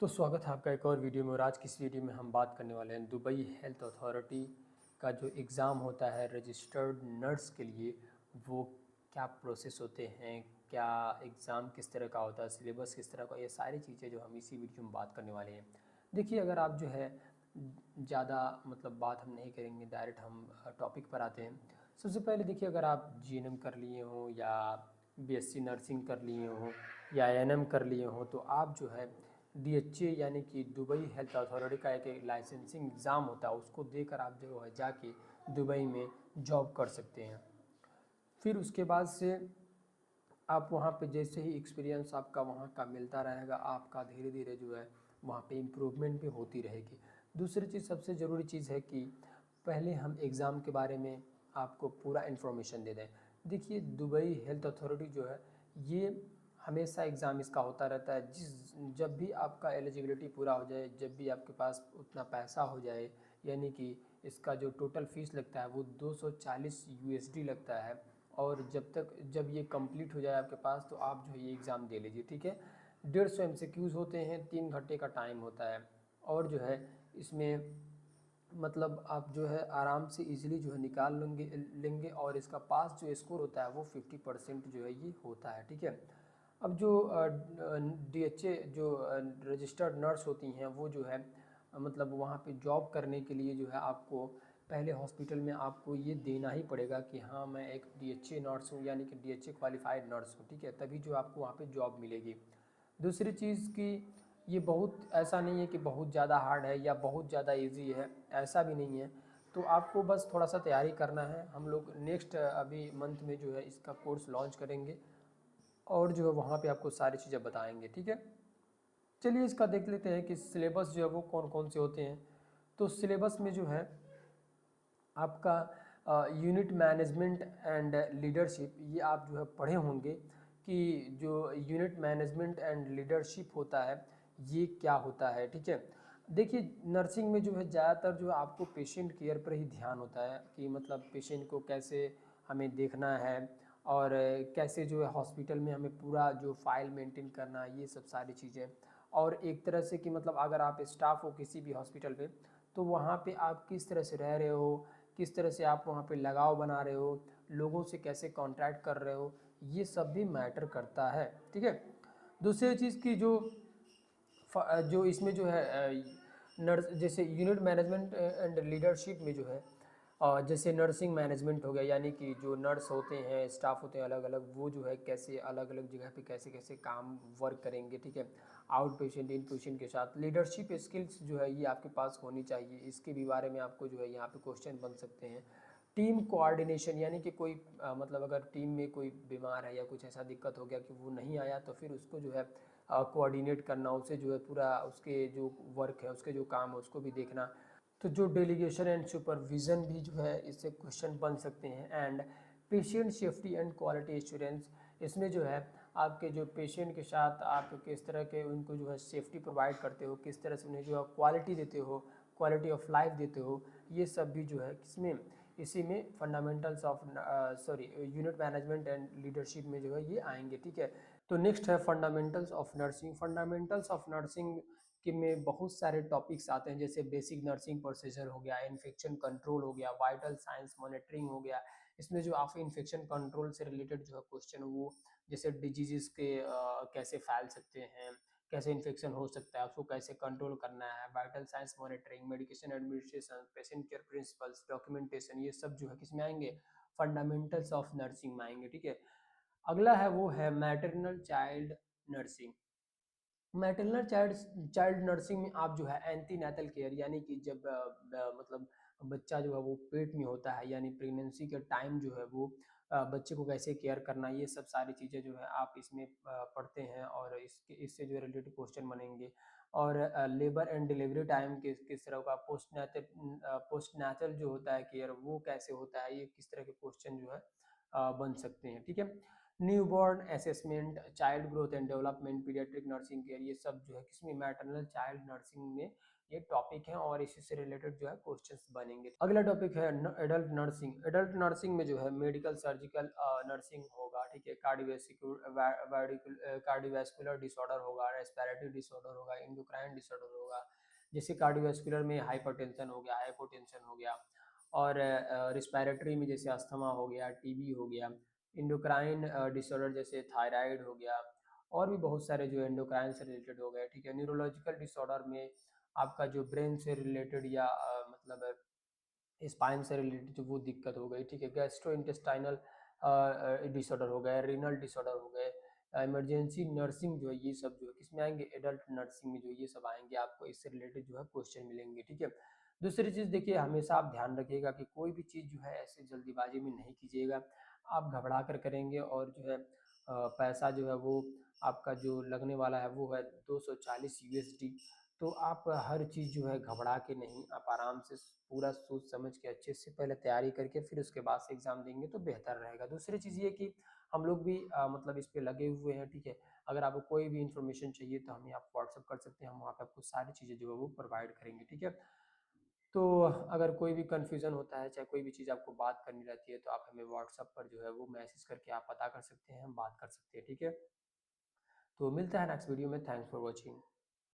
तो स्वागत है आपका एक और वीडियो में। और आज की इस वीडियो में हम बात करने वाले हैं दुबई हेल्थ अथॉरिटी का जो एग्ज़ाम होता है रजिस्टर्ड नर्स के लिए, वो क्या प्रोसेस होते हैं, क्या एग्ज़ाम किस तरह का होता है, सिलेबस किस तरह का, ये सारी चीज़ें जो हम इसी वीडियो में बात करने वाले हैं। देखिए, अगर आप जो है ज़्यादा बात हम नहीं करेंगे, डायरेक्ट हम टॉपिक पर आते हैं। सबसे पहले देखिए, अगर आप जीएनएम कर लिए हों या बीएससी नर्सिंग कर लिए हों या एएनएम कर लिए हों, तो आप जो है डीएचए यानी कि दुबई हेल्थ अथॉरिटी का एक लाइसेंसिंग एग्ज़ाम होता है, उसको देकर आप जो है जाके दुबई में जॉब कर सकते हैं। फिर उसके बाद से आप वहाँ पे जैसे ही एक्सपीरियंस आपका वहाँ का मिलता रहेगा, आपका धीरे धीरे जो है वहाँ पे इम्प्रूवमेंट भी होती रहेगी। दूसरी चीज़, सबसे ज़रूरी चीज़ है कि पहले हम एग्ज़ाम के बारे में आपको पूरा इन्फॉर्मेशन दे दें। देखिए, दुबई हेल्थ अथॉरिटी जो है, ये हमेशा एग्ज़ाम इसका होता रहता है। जब भी आपका एलिजिबिलिटी पूरा हो जाए, जब भी आपके पास उतना पैसा हो जाए, यानी कि इसका जो टोटल फ़ीस लगता है वो 240 यूएसडी लगता है। और जब ये कंप्लीट हो जाए आपके पास, तो आप जो है ये एग्ज़ाम दे लीजिए, ठीक है। 150 एमसीक्यूज़ होते हैं, 3 घंटे का टाइम होता है। और जो है इसमें आप जो है आराम से इजीली जो है निकाल लेंगे। और इसका पास जो स्कोर होता है वो 50% जो है ये होता है, ठीक है। अब जो डीएचए जो रजिस्टर्ड नर्स होती हैं, वो जो है वहाँ पे जॉब करने के लिए जो है आपको पहले हॉस्पिटल में आपको ये देना ही पड़ेगा कि हाँ, मैं एक डीएचए नर्स हूँ, यानी कि डीएचए क्वालिफाइड नर्स हूँ, ठीक है। तभी जो आपको वहाँ पे जॉब मिलेगी। दूसरी चीज़ कि ये बहुत ऐसा नहीं है कि बहुत ज़्यादा हार्ड है या बहुत ज़्यादा इजी है, ऐसा भी नहीं है। तो आपको बस थोड़ा सा तैयारी करना है। हम लोग नेक्स्ट अभी मंथ में जो है इसका कोर्स लॉन्च करेंगे और जो है वहाँ पे आपको सारी चीज़ें बताएंगे, ठीक है। चलिए, इसका देख लेते हैं कि सिलेबस जो है वो कौन कौन से होते हैं। तो सिलेबस में जो है आपका यूनिट मैनेजमेंट एंड लीडरशिप, ये आप जो है पढ़े होंगे कि जो यूनिट मैनेजमेंट एंड लीडरशिप होता है ये क्या होता है, ठीक है। देखिए, नर्सिंग में जो है ज़्यादातर जो है आपको पेशेंट केयर पर ही ध्यान होता है कि पेशेंट को कैसे हमें देखना है, और कैसे जो है हॉस्पिटल में हमें पूरा जो फाइल मेंटेन करना है, ये सब सारी चीज़ें। और एक तरह से कि अगर आप स्टाफ हो किसी भी हॉस्पिटल में, तो वहाँ पे आप किस तरह से रह रहे हो, किस तरह से आप वहाँ पे लगाव बना रहे हो, लोगों से कैसे कॉन्टैक्ट कर रहे हो, ये सब भी मैटर करता है, ठीक है। दूसरी चीज़ की जो इसमें जो है नर्स, जैसे यूनिट मैनेजमेंट एंड लीडरशिप में जो है जैसे नर्सिंग मैनेजमेंट हो गया, यानी कि जो नर्स होते हैं, स्टाफ होते हैं अलग अलग, वो जो है कैसे अलग अलग जगह पे कैसे कैसे काम वर्क करेंगे, ठीक है। आउट पेशेंट इन पेशेंट के साथ लीडरशिप स्किल्स जो है ये आपके पास होनी चाहिए। इसके भी बारे में आपको जो है यहाँ पे क्वेश्चन बन सकते हैं। टीम कोऑर्डिनेशन, यानी कि कोई अगर टीम में कोई बीमार है या कुछ ऐसा दिक्कत हो गया कि वो नहीं आया, तो फिर उसको जो है कोऑर्डिनेट करना, उसे जो है पूरा उसके जो वर्क है, उसके जो काम है, उसको भी देखना। तो जो डेलीगेशन एंड सुपरविज़न भी जो है इससे क्वेश्चन बन सकते हैं। And patient safety and quality assurance, इसमें जो है आपके जो पेशेंट के साथ आप किस तरह के उनको जो है सेफ्टी प्रोवाइड करते हो, किस तरह से उन्हें जो है क्वालिटी देते हो, क्वालिटी ऑफ लाइफ देते हो, ये सब भी जो है किसमें, इसी में fundamentals of unit management and leadership में जो है ये आएंगे, ठीक है। तो नेक्स्ट है fundamentals of nursing. Fundamentals of nursing कि में बहुत सारे टॉपिक्स आते हैं, जैसे बेसिक नर्सिंग प्रोसीजर हो गया, इन्फेक्शन कंट्रोल हो गया, वाइटल साइंस मॉनिटरिंग हो गया। इसमें जो आप इन्फेक्शन कंट्रोल से रिलेटेड जो है क्वेश्चन, वो जैसे डिजीजेस के कैसे फैल सकते हैं, कैसे इन्फेक्शन हो सकता है, उसको कैसे कंट्रोल करना है, vital science monitoring, medication administration, patient care principles, documentation, ये सब जो है किसमें आएंगे, फंडामेंटल्स ऑफ नर्सिंग में आएंगे, ठीक है। अगला है वो है maternal child nursing. Maternal child child nursing में आप जो है एंटीनेटल केयर, यानी कि जब बच्चा जो है वो पेट में होता है, यानी प्रेगनेंसी के टाइम जो है वो बच्चे को कैसे केयर करना, ये सब सारी चीज़ें जो है आप इसमें पढ़ते हैं। और इससे जो रिलेटेड क्वेश्चन बनेंगे। और लेबर एंड डिलीवरी टाइम किस तरह का, पोस्ट नेटल जो होता है केयर, वो कैसे होता है, ये किस तरह के क्वेश्चन जो है बन सकते हैं, ठीक है। Newborn assessment, child growth and development, paediatric nursing care, ये सब जो है किसमें, मैटरनल चाइल्ड नर्सिंग में ये टॉपिक है और इसी से रिलेटेड जो है क्वेश्चंस बनेंगे। अगला टॉपिक है एडल्ट नर्सिंग। एडल्ट नर्सिंग में जो है मेडिकल सर्जिकल नर्सिंग होगा, ठीक है, कार्डियोवैस्कुलर डिसऑर्डर होगा, रेस्पिरेटरी डिसऑर्डर होगा, इंडोक्राइन डिसऑर्डर होगा, जैसे कार्डियोवैस्कुलर में हाइपरटेंशन हो गया, हाइपोटेंशन हो गया, और रिस्पिरेटरी में जैसे अस्थमा हो गया, टीबी हो गया, इंडोक्राइन डिसऑर्डर जैसे थायराइड हो गया, और भी बहुत सारे जो एंडोक्राइन से रिलेटेड हो गए, ठीक है। न्यूरोलॉजिकल डिसऑर्डर में आपका जो ब्रेन से रिलेटेड या मतलब स्पाइन से रिलेटेड जो वो दिक्कत हो गई, ठीक है। गैस्ट्रो इंटेस्टाइनल डिसऑर्डर हो गए, रीनल डिसऑर्डर हो गए, इमरजेंसी नर्सिंग जो है ये सब जो है किसमें आएंगे, एडल्ट नर्सिंग में जो ये सब आएंगे, आपको इससे रिलेटेड जो है क्वेश्चन मिलेंगे, ठीक है। दूसरी चीज़ देखिए, हमेशा आप ध्यान रखिएगा कि कोई भी चीज़ जो है ऐसे जल्दीबाजी में नहीं कीजिएगा, आप घबरा कर करेंगे और जो है पैसा जो है वो आपका जो लगने वाला है वो है 240 USD। तो आप हर चीज़ जो है घबरा के नहीं, आप आराम से पूरा सोच समझ के अच्छे से पहले तैयारी करके फिर उसके बाद से एग्ज़ाम देंगे तो बेहतर रहेगा। दूसरी चीज़ ये कि हम लोग भी मतलब इस पे लगे हुए हैं, ठीक है। अगर आपको कोई भी इन्फॉर्मेशन चाहिए तो हमें आप व्हाट्सअप कर सकते हैं, हम वहाँ पे आपको सारी चीज़ें जो है वो प्रोवाइड करेंगे, ठीक है। तो अगर कोई भी कन्फ्यूज़न होता है, चाहे कोई भी चीज़ आपको बात करनी रहती है, तो आप हमें व्हाट्सएप पर जो है वो मैसेज करके आप पता कर सकते हैं, हम बात कर सकते हैं, ठीक है। तो मिलता है नेक्स्ट वीडियो में, थैंक्स फॉर वॉचिंग।